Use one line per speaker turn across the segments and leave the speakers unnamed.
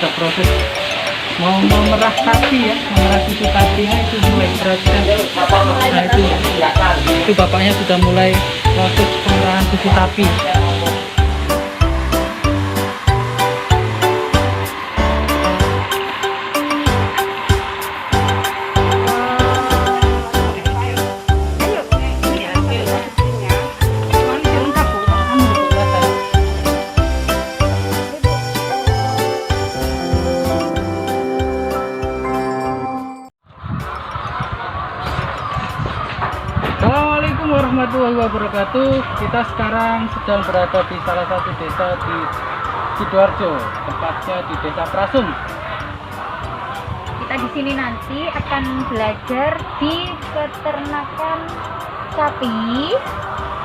proses mau memerah sapi ya, memerah susu sapinya itu mulai perhatikan. Nah itu bapaknya sudah mulai proses pemerahan susu sapi. Assalamualaikum warahmatullahi wabarakatuh. Kita sekarang sedang berada di salah satu desa di Sidoarjo, tepatnya di Desa Prasum.
Kita di sini nanti akan belajar di peternakan sapi.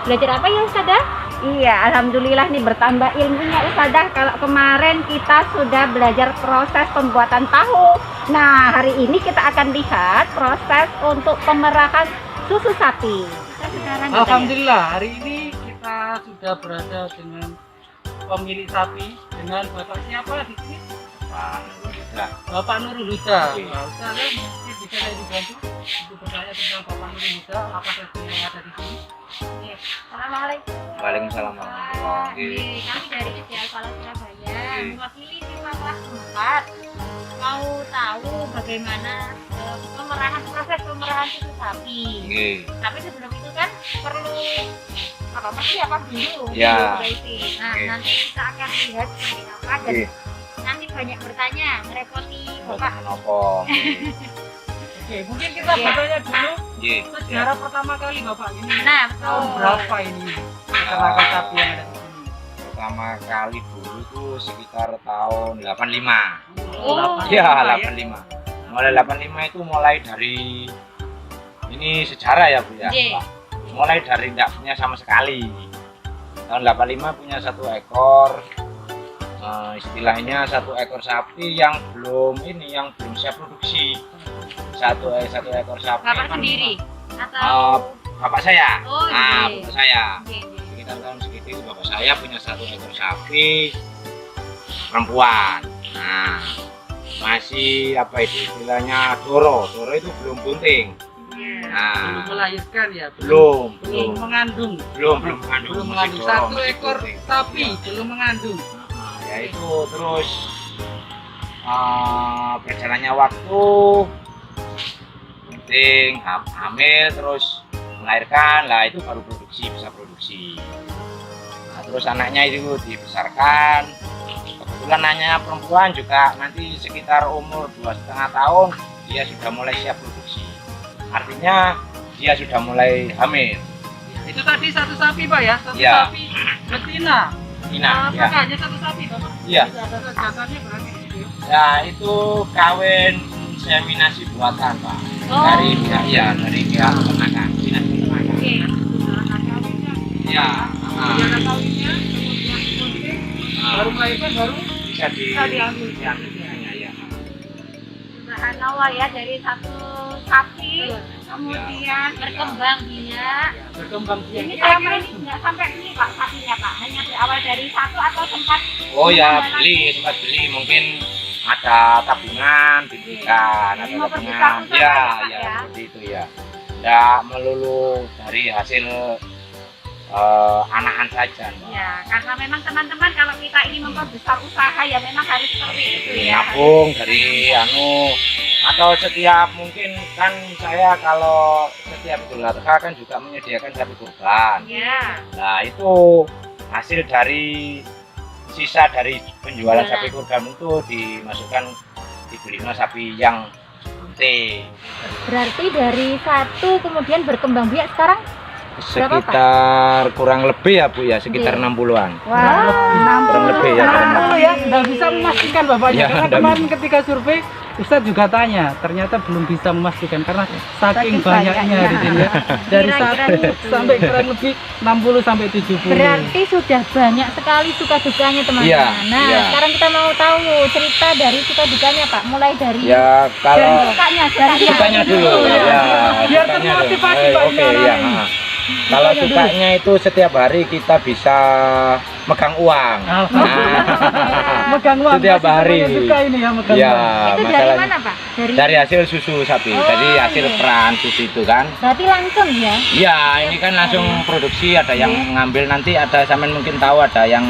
Belajar apa ya Ustazah?
Iya, alhamdulillah nih bertambah ilmunya Ustazah. Kalau kemarin kita sudah belajar proses pembuatan tahu. Nah, hari ini kita akan lihat proses untuk pemerahan susu sapi.
Alhamdulillah, hari ini kita sudah berada dengan pemilik sapi, dengan bapak siapa di sini? Bapak Nurul Huda. Ustazah mungkin bisa saya dibantu untuk bertanya tentang Bapak Nurul Huda, apa saja yang ada di sini?
Assalamualaikum.
Waalaikumsalam.
Kami dari Kecil Pala Surabaya, mewakili tim kelas 4. Mau tahu bagaimana proses pemerahan susu sapi. Tapi sebelum itu kan perlu apa dulu.
Ya.
Nah, nanti kita akan lihat seperti apa dan nanti banyak bertanya, ngerepoti Bapak.
Oke, mungkin kita bertanya dulu sejarah pertama kali Bapak ini.
Nah,
Tahun berapa ini peternakan sapi yang ada di sini?
Pertama kali dulu tuh sekitar tahun 85.
Oh,
Ya, 85. Mulai 85 itu mulai dari ini sejarah ya Bu ya.
Iya.
Mulai dari tidak punya sama sekali. Tahun 85 punya 1 ekor. Istilahnya 1 ekor sapi yang belum siap produksi. Satu ekor sapi.
Bapak sendiri atau
Bapak saya.
Oh,
Bapak saya.
Iya.
Sekitar tahun segitu bapak saya punya 1 ekor sapi perempuan. Nah, masih istilahnya doro itu belum bunting.
Belum
Nah,
melahirkan ya?
belum
mengandung.
belum mengandung. Masih doro,
1
masih
ekor
bunting.
sapi belum mengandung.
Ya itu terus berjalannya waktu penting hamil terus melahirkan lah itu baru bisa produksi. Nah, terus anaknya itu dibesarkan. Kebetulan anaknya perempuan juga nanti sekitar umur 2,5 tahun dia sudah mulai siap produksi. Artinya dia sudah mulai hamil.
Itu tadi 1 sapi Pak ya? 1
Ya.
sapi betina.
Ina, ya.
Apakah hanya 1 sapi Bapak?
Iya.
Jasanya berarti gitu ya?
Ya itu kawin inseminasi buatan Pak.
Oh.
Dari pihak peternakan. Dinas peternakan.
Oke.
Ya.
Biara kawinnya, kemudian disuntik, baru melahirkan baru
Bisa
diambil.
Ya.
Subhanallah ya, dari 1 sapi kemudian berkembang biak.
Berkembang biak.
Ini selama ini nggak sampai ini Pak sapinya Pak, hanya berawal dari 1 atau sempat
Oh ya sempat beli mungkin ada tabungan diberikan ada
Mau pergi
tabungan
satu
ya
sama ya, Pak,
ya
ya?
seperti itu ya tidak melulu dari hasil anakan saja Mbak.
ya, karena memang teman-teman kalau kita ini memperbesar usaha ya memang harus seperti itu
Dari
ya.
nabung dari atau setiap mungkin kan saya kalau setiap Idul Adha kan juga menyediakan sapi kurban.
Ya.
Nah itu hasil dari sisa dari penjualan
Jualan.
sapi kurban itu dimasukkan dibelinya sapi yang bunting.
Berarti dari 1 kemudian berkembang biak sekarang berapa, Pak?
Sekitar kurang lebih ya Bu ya sekitar
Iya.
60-an.
Wah,
Kurang lebih ya. kurang lebih.
Ya, nggak bisa memastikan bapaknya
Ya,
karena
nggak
kemarin ketika survei Ustadz juga tanya, ternyata belum bisa memastikan karena saking banyaknya di sini ya. Dari
Kira-kira
1
gitu.
sampai kurang lebih 60 sampai 70.
berarti sudah banyak sekali suka dukanya teman-teman.
Iya,
Nah,
iya.
sekarang kita mau tahu cerita dari suka dukanya Pak, mulai dari
Ya kalau
sukanya
sukanya dulu
Iya.
ya.
Biar
sukanya
termotivasi,
dulu.
Pak,
Oke
ini
ya.
orang ini.
Kalau
Sukanya dulu.
sukanya itu setiap hari kita bisa megang uang.
Alhamdulillah.
Nah,
megang uang.
Setiap
Pasti
hari.
semuanya suka ini ya megang
Ya,
uang.
Itu dari
masalahnya
mana Pak?
dari hasil susu sapi.
Oh,
Jadi hasil
iya.
peran susu itu kan.
Berarti langsung ya?
Iya, ini kan langsung produksi, ada yang ngambil nanti, ada sampean mungkin tahu ada yang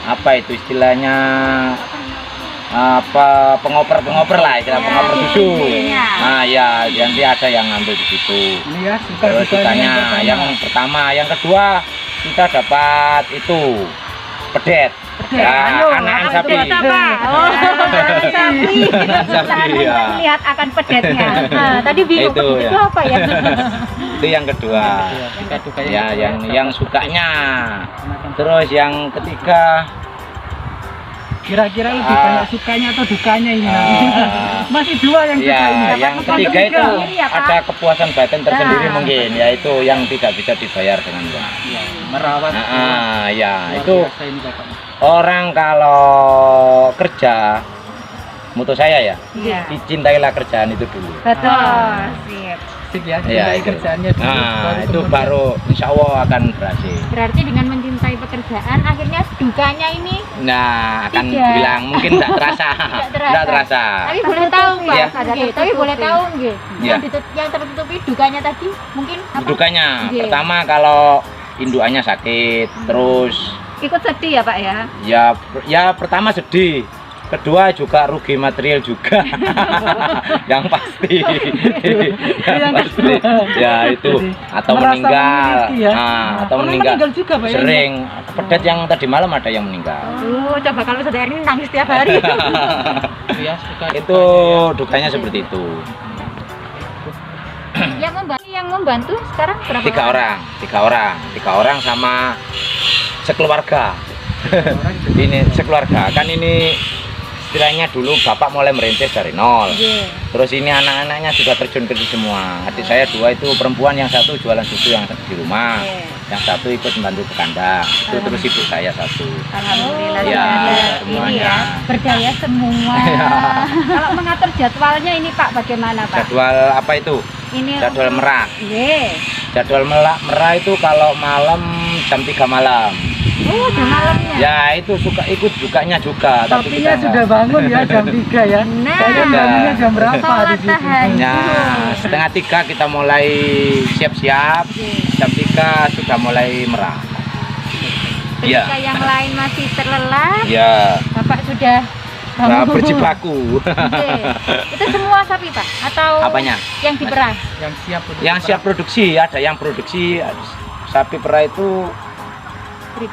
apa itu istilahnya apa pengoper lah istilah pengoper susu. Nah ya nanti ada yang ngambil di situ.
Ini ya
Terus
suka-sukanya
yang pertama, yang kedua kita dapat itu pedet. Ya, anakan sapi.
Pedet apa? Oh, sapi.
Sapi, ya.
Lihat akan pedetnya.
Nah, tadi bingung
Itu,
itu
ya.
apa ya?
Itu yang kedua. Ya, yang sukanya. Terus yang ketiga
kira-kira lebih banyak sukanya atau dukanya ini nanti? Masih dua yang suka
ya,
ini.
yang
Apa
ketiga itu
sendiri ya, Pak?
ada kepuasan batin tersendiri
Nah.
mungkin, yaitu yang tidak bisa dibayar dengan uang.
Ya, merawat.
Ya
Luar
itu
biasa ini, Bapak.
orang kalau kerja, mutu saya ya,
Iya.
cintailah kerjaan itu dulu.
Betul. Sip.
Sip ya,
Ya,
cintai
itu.
kerjaannya dulu.
Nah, itu
kemudian.
baru insya Allah akan berhasil.
Berarti dengan mencintai pekerjaan akhirnya dukanya ini
Nah, akan
Tidak.
bilang mungkin tidak terasa, tidak terasa.
tapi boleh tahu Pak.
Ya.
Nggih, tapi boleh tahu nggih.
Ya.
Yang tertutupi dukanya tadi mungkin apa?
Dukanya,
Iya.
pertama kalau indukannya sakit, terus
Ikut sedih ya Pak ya?
ya pertama sedih, kedua juga rugi material juga. Yang pasti yang pasti ya itu atau
Merasa
meninggal,
memiliki ya.
atau
Pernah
meninggal
juga Pak ya?
sering pedet yang tadi malam ada yang meninggal.
Coba kalau saudara ini nangis tiap hari.
Ya, suka.
Itu dukanya seperti itu.
yang membantu sekarang berapa?
Tiga orang sama sekeluarga. Ini sekeluarga kan ini istilahnya dulu bapak mulai merintis dari nol.
Nggih.
Terus ini anak-anaknya sudah terjun ke situ semua. Adik saya dua itu perempuan, yang satu jualan susu yang di rumah, yang satu ikut membantu ke kandang. Itu terus ibu saya satu.
Alhamdulillah.
Ya,
sudah ada ini
semuanya.
ya.
Berdaya semua.
Kalau mengatur jadwalnya ini Pak bagaimana Pak?
Jadwal apa itu?
Ini
Jadwal
untuk-
merah.
Nggih.
Jadwal merah itu kalau malam jam 3 malam.
Oh, jam malamnya.
Ya itu suka ikut dukanya juga. Tapi
Sapinya
kita
sudah bangun ya jam 3 ya.
Nah.
Kalian bangunnya jam berapa
Sholat
di situ?
tahajud.
Nah, setengah 3 kita mulai siap-siap. Jam 3 sudah mulai merah. Iya.
Ketika yang lain masih terlelap,
Ya,
Bapak sudah
nah, berjibaku.
Oke. Itu semua sapi Pak atau
Apanya?
yang diperah?
Yang siap untuk
Yang siap produksi, ada yang produksi sapi perah itu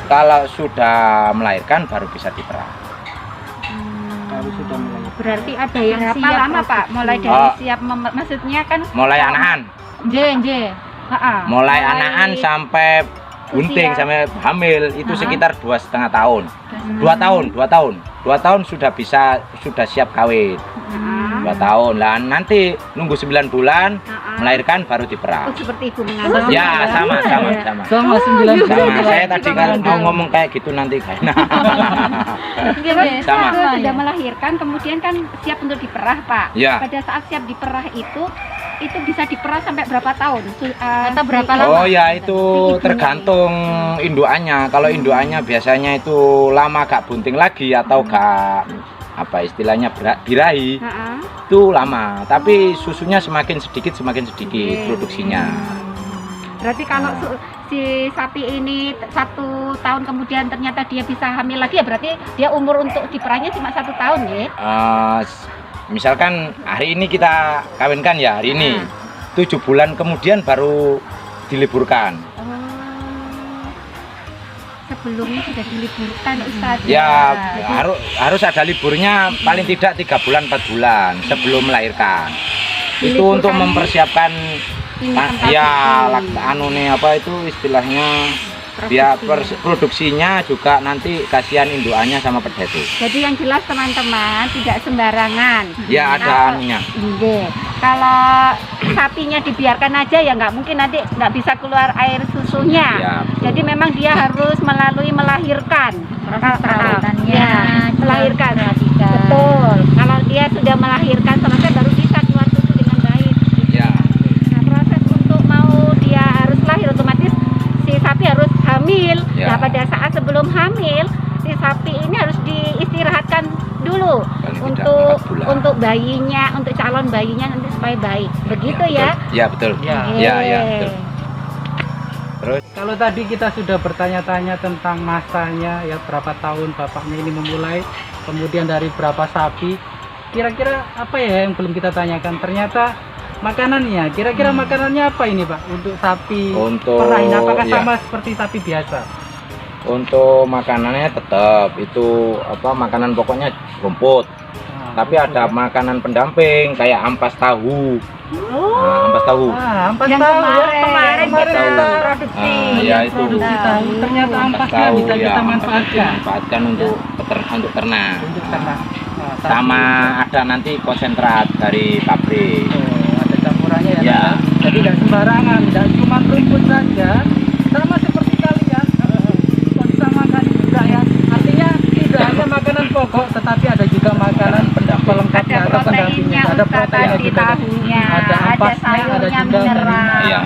kalau sudah melahirkan baru bisa diperah.
Kalau sudah mulai.
Berarti ada yang
berapa
siap
lama Pak?
produksi.
Mulai dari
Oh.
siap maksudnya kan
Mulai anakan,
Nggih.
mulai anakan sampai bunting
Usia.
sampai hamil itu
Aha.
sekitar 2,5 tahun. 2 tahun sudah siap kawin. 2 tahun. Lah nanti nunggu 9 bulan melahirkan baru diperah.
Oh, seperti ibu mengandung.
Ya, sama.
Sama 9
Sama.
bulan.
Saya tadi kan mau ngomong kayak gitu nanti kayaknya.
Terus
Sama.
setelah sudah melahirkan kemudian kan siap untuk diperah Pak.
Ya.
Pada saat siap diperah itu bisa diperah sampai berapa tahun?
Atau berapa lama?
Oh ya itu tergantung indukannya. Kalau indukannya biasanya itu lama gak bunting lagi atau gak apa istilahnya birahi itu lama. Tapi susunya semakin sedikit produksinya.
Berarti kalau si sapi ini 1 tahun kemudian ternyata dia bisa hamil lagi ya berarti dia umur untuk diperahnya cuma 1 tahun ya?
Misalkan hari ini kita kawinkan ya hari ini 7 bulan kemudian baru diliburkan.
Sebelumnya sudah diliburkan Ustaz.
Ya
Jadi-
harus ada liburnya paling tidak 3 bulan 4 bulan sebelum melahirkan. Itu
Diliburkan
untuk mempersiapkan
ini
Nah,
tempat
ya
itu.
apa itu istilahnya biar produksinya juga nanti kasihan indukannya sama pedet.
Jadi yang jelas teman-teman tidak sembarangan.
Ya ada
Kalau-
anunya.
Nggih. Kalau sapinya dibiarkan aja ya nggak mungkin nanti nggak bisa keluar air susunya.
Ya,
Jadi memang dia harus melalui melahirkan.
Proses perawatannya
Ya, melahirkan.
diperhatikan.
Betul. Kalau dia sudah melahirkan selesai baru bisa keluar susu dengan baik.
ya.
Nah, proses untuk mau dia harus lahir otomatis si sapi harus hamil.
Ya.
Nah, pada saat sebelum hamil si sapi ini harus diistirahatkan untuk bayinya, untuk calon bayinya nanti supaya baik. Begitu ya?
Ya betul.
Ya.
Ya, ya, betul.
Kalau tadi kita sudah bertanya-tanya tentang masanya, ya berapa tahun bapaknya ini memulai, kemudian dari berapa sapi, kira-kira apa ya yang belum kita tanyakan? Ternyata makanannya, kira-kira makanannya apa ini Pak untuk sapi
Untuk
perah ini? Apakah
ya,
sama seperti sapi biasa?
untuk makanannya tetap itu makanan pokoknya rumput.
Nah,
Tapi ada makanan pendamping kayak ampas tahu. Nah, ampas tahu.
ampas
Yang
tahu ya.
kemarin kita
tahu.
produksi.
Ya itu.
Produksi tahu, ternyata ampasnya
Tahu,
bisa
ya,
kita
ampas
manfaatkan
dimanfaatkan untuk untuk ternak.
untuk ternak. Nah, sapi
Sama ada nanti konsentrat dari pabrik.
ada campurannya ya,
Ya.
Pak? Jadi tidak sembarangan, tidak cuma rumput saja, sama seperti kalian kok bisa makan juga ya. Artinya tidak hanya makanan pokok, tetapi ada juga makanan pelengkapnya
Ada
atau pendampingnya.
proteinnya,
Ada
Ustaz,
proteinnya
tadi
juga,
tahunya,
ada
ada
ampasnya, ada
sayurnya,
juga
mineral.
Iya.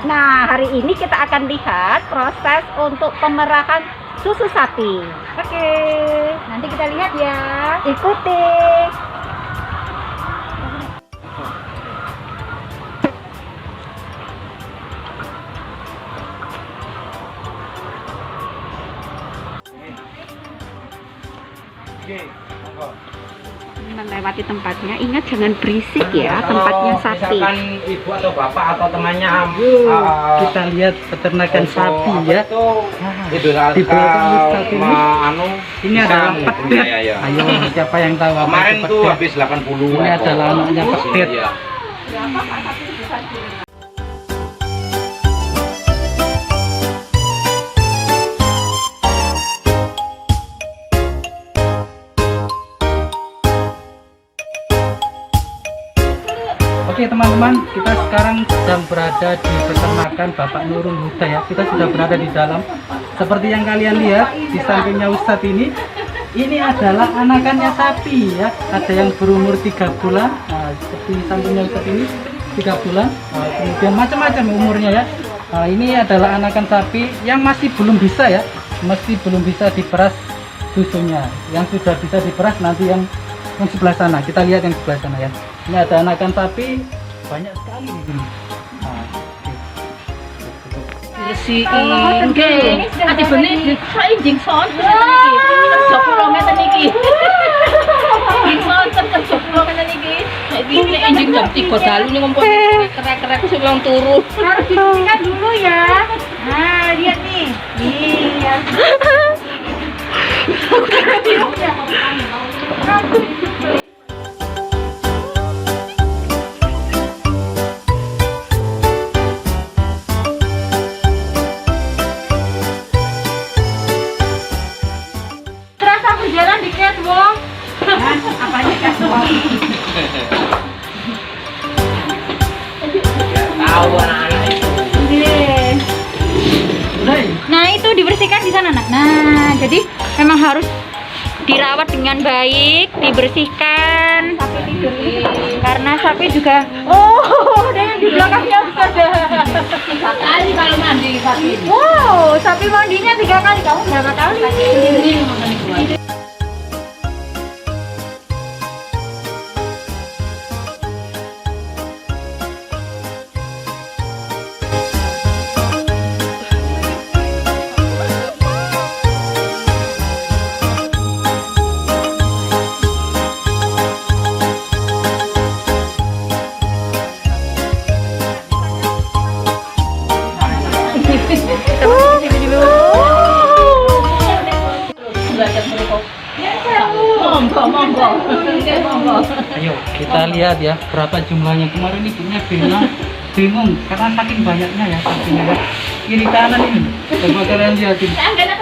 Nah, hari ini kita akan lihat proses untuk pemerahan susu sapi. Oke, nanti kita lihat ya. Ikuti. Melewati tempatnya, ingat jangan berisik ya, tempatnya sapi.
Misalkan ibu atau bapak atau temannya
Kita lihat peternakan sapi ya.
Idul Adha
Di belakang Ustaz ini, ini
bisa
adalah
menghitung,
pedet.
ya, ya.
Ayo, siapa yang tahu apa
Kemarin
itu
tuh
pedet?
habis 80
Ini adalah anaknya pedet.
Iya.
Oke teman-teman, kita sekarang sedang berada di peternakan Bapak Nurul Huda ya. Kita sudah berada di dalam. Seperti yang kalian lihat di sampingnya Ustadz ini adalah anakannya sapi ya. Ada yang berumur 3 bulan, nah, seperti sampingnya Ustadz ini 3 bulan. Nah, kemudian macam-macam umurnya ya. Nah, ini adalah anakan sapi yang masih belum bisa ya, masih belum bisa diperas susunya. Yang sudah bisa diperas nanti yang sebelah sana. Kita lihat yang sebelah sana ya. Ini ada anakan sapi banyak sekali di sini. Nah,
Bersihin ke. Ati benih saya injing son ngeten iki. Kerja kula ngeten iki. Injing son kerja kula ngeten iki. Saiki nek injing jam 3 dalu ning ngompol kerek-kerek sing wong turu.
Harus dibersihkan dulu ya. Nah, lihat nih. Nih ya.
Terasa berjalan di catwalk.
Apanya kan?
Tahu anak-anak itu.
Nah, itu dibersihkan di sana, Nak. Nah, jadi memang harus dirawat dengan baik, dibersihkan.
Sapi tidur ini.
Karena sapi juga ada yang di belakangnya Ustaz. 3 kali kalau mandi sapi. Wow, sapi mandinya 3 kali. Kamu berapa kali? Sendiri. Monggo.
ayo kita lihat ya berapa jumlahnya. Kemarin ibunya bingung karena saking banyaknya ya sapinya ya. Kiri kanan ini. Coba kalian lihat ini. Alhamdulillah.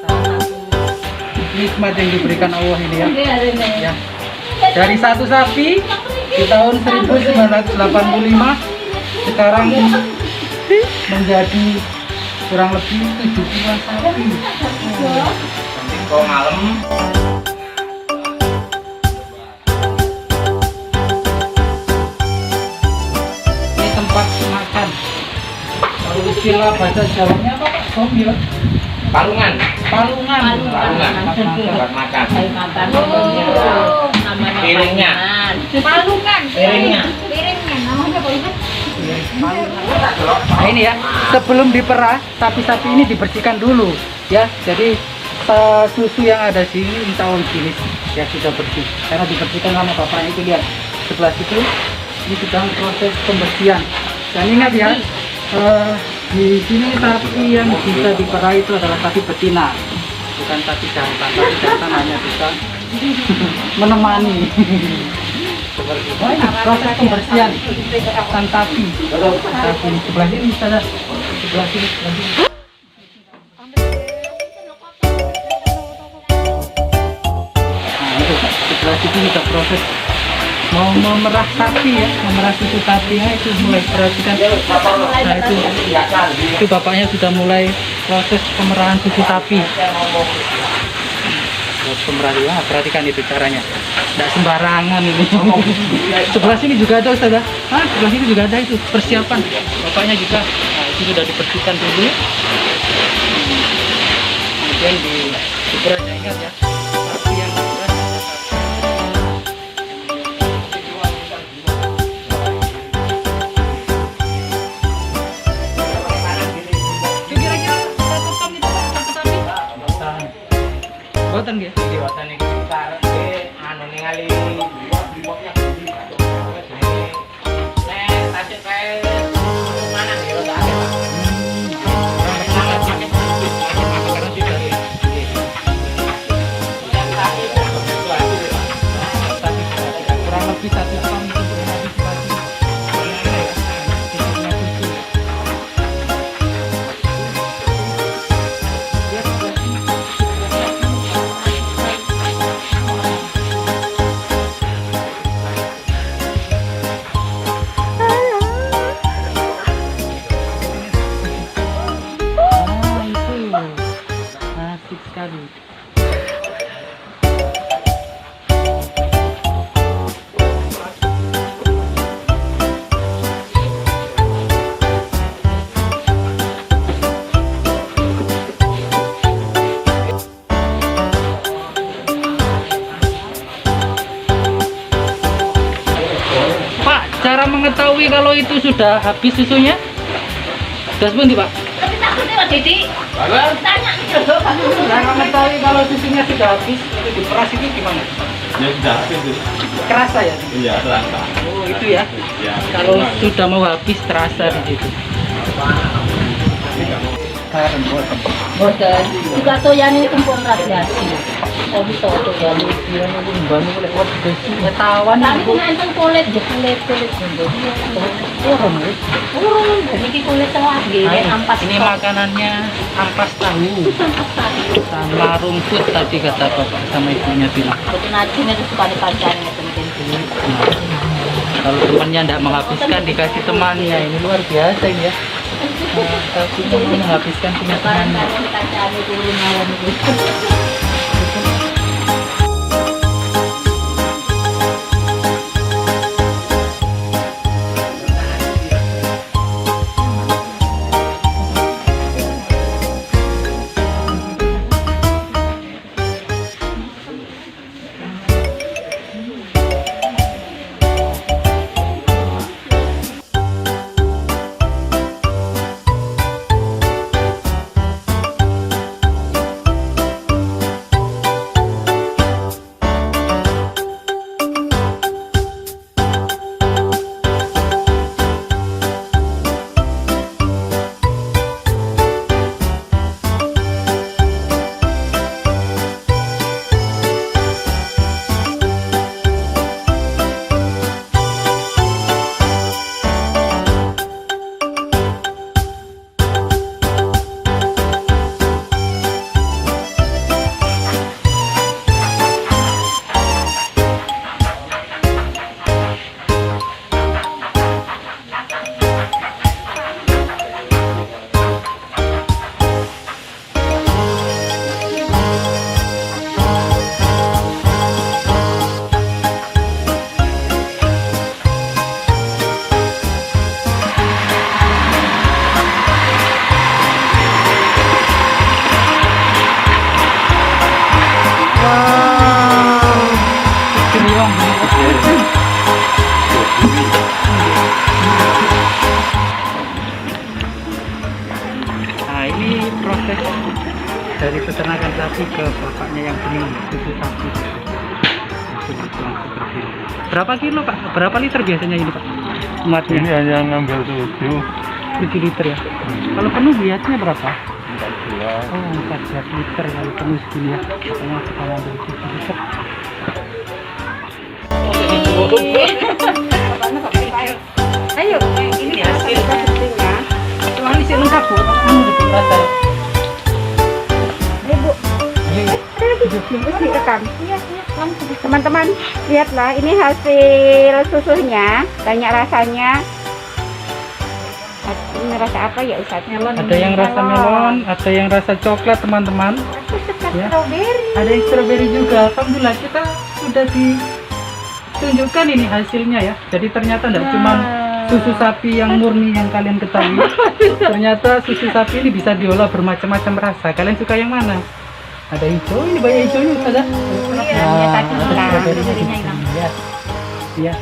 Salah satu nikmat yang diberikan Allah ini ya. Ya. Dari satu sapi di tahun 1985 sekarang menjadi kurang lebih 70-an sapi.
Nanti kok malam
Ini tempat makan. Kalau Kalau istilah bahasa Jawanya apa Pak? Sombil.
Palungan.
Palungan.
Palungan. Tempat makan.
makan. Oh, namanya
Piringnya.
palungan.
Piringnya.
Piringnya namanya apa itu?
Nah ini ya, sebelum diperah, sapi-sapi ini dibersihkan dulu ya. Jadi susu yang ada di sini insya Allah jenis ya sudah bersih. Karena dibersihkan sama bapaknya itu lihat sebelah situ. Ini sedang proses pembersihan. Dan ingat ya, di sini sapi yang bisa diperah itu adalah sapi betina, bukan sapi jantan. Sapi jantan hanya bisa menemani. Seperti itu. Ini proses pembersihan sapi. Sapi sebelah sini saja. Sebelah sini. Nah itu sebelah situ kita proses mau memerah sapi ya, memerah susu sapinya itu mulai perhatikan. Nah itu bapaknya sudah mulai proses pemerahan susu sapi. Pemerahan ya, perhatikan itu caranya. Tidak sembarangan ini. Sebelah sini juga ada Ustaz. Sebelah sini juga ada itu persiapan. Bapaknya juga. Nah itu sudah dibersihkan dulu. Kemudian diperhatikan ingat ya. Sapi yang sudah buatan ya?
Buatan iki kareke anu ningali tasik kae mana ya udah ada
kurang lebih 1 ton itu asik sekali. Pak, cara mengetahui kalau itu sudah habis susunya? Sudah seperti Pak?
Tapi takutnya Pak Didi. Tanya
Cara mengetahui kalau susunya sudah habis, itu diperas itu gimana?
Ya sudah habis itu.
Kerasa ya?
Iya, terasa.
Oh itu ya?
Ya,
Kalau sudah mau habis terasa di situ.
Boten. Juga toyane tempon radiasi. Oh bisa toyane.
Pengetahuan
Tapi
ibu.
kena enten kulit, kulit. Urun, ini kulit lagi, ampas.
Ini makanannya ampas tahu sama rumput tadi kata bapak sama ibunya bilang.
Betul nanti itu suka dipancani ngeten dulu.
Kalau temannya tidak menghabiskan dikasih temannya, ini luar biasa ini ya. Tapi mau menghabiskan punya temannya.
Dipancani dulu malam itu.
Wow. Ceriong. Nah, ini proses dari peternakan sapi ke bapaknya yang benih susu sapi. Langsung seperti ini. Berapa kilo Pak? Berapa liter biasanya ini Pak? Muatnya?
Ini hanya ngambil 7
liter ya. Kalau penuh biasanya berapa?
14.
Oh, 14 liter kalau penuh segini ya. Pokoknya kita ambil 7 liter.
Ayo, ini
hasil.
hasilnya.
Cuma ini sih lengkap Bu. Kamu gitu rasa.
Ibu,
Iya.
terus direkam. Teman-teman, lihatlah ini hasil susunya, banyak rasanya. Ini rasa apa ya Ustaz? Melon.
Ada yang rasa melon, ada yang rasa coklat teman-teman. Ya.
Strawberry.
Ada yang strawberry juga. Alhamdulillah kita sudah ditunjukkan ini hasilnya ya. Jadi ternyata tidak cuma susu sapi yang murni yang kalian ketahui. Ternyata susu sapi ini bisa diolah bermacam-macam rasa. Kalian suka yang mana? Ada hijau, ini banyak hijaunya Ustaz.
Iya, ya tadi hilang,
strawberry-nya
strawberry-nya
di
hilang.
sini, ya. Iya.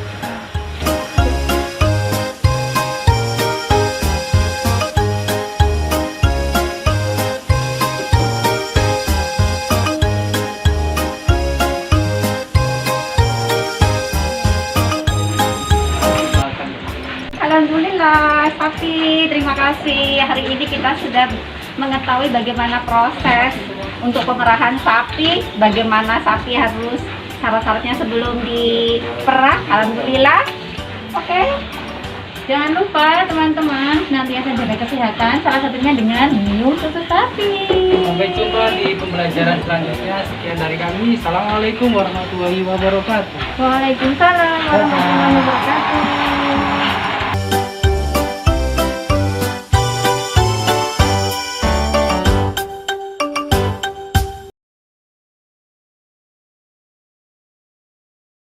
Alhamdulillah, sapi. Terima kasih. Hari ini kita sudah mengetahui bagaimana proses untuk pemerahan sapi, bagaimana sapi harus syarat-syaratnya sebelum diperah. Alhamdulillah. Oke. Jangan lupa teman-teman senantiasa jaga kesehatan, salah satunya dengan minum susu sapi.
Sampai jumpa di pembelajaran selanjutnya. Sekian dari kami. Assalamualaikum warahmatullahi wabarakatuh.
Waalaikumsalam warahmatullahi wabarakatuh.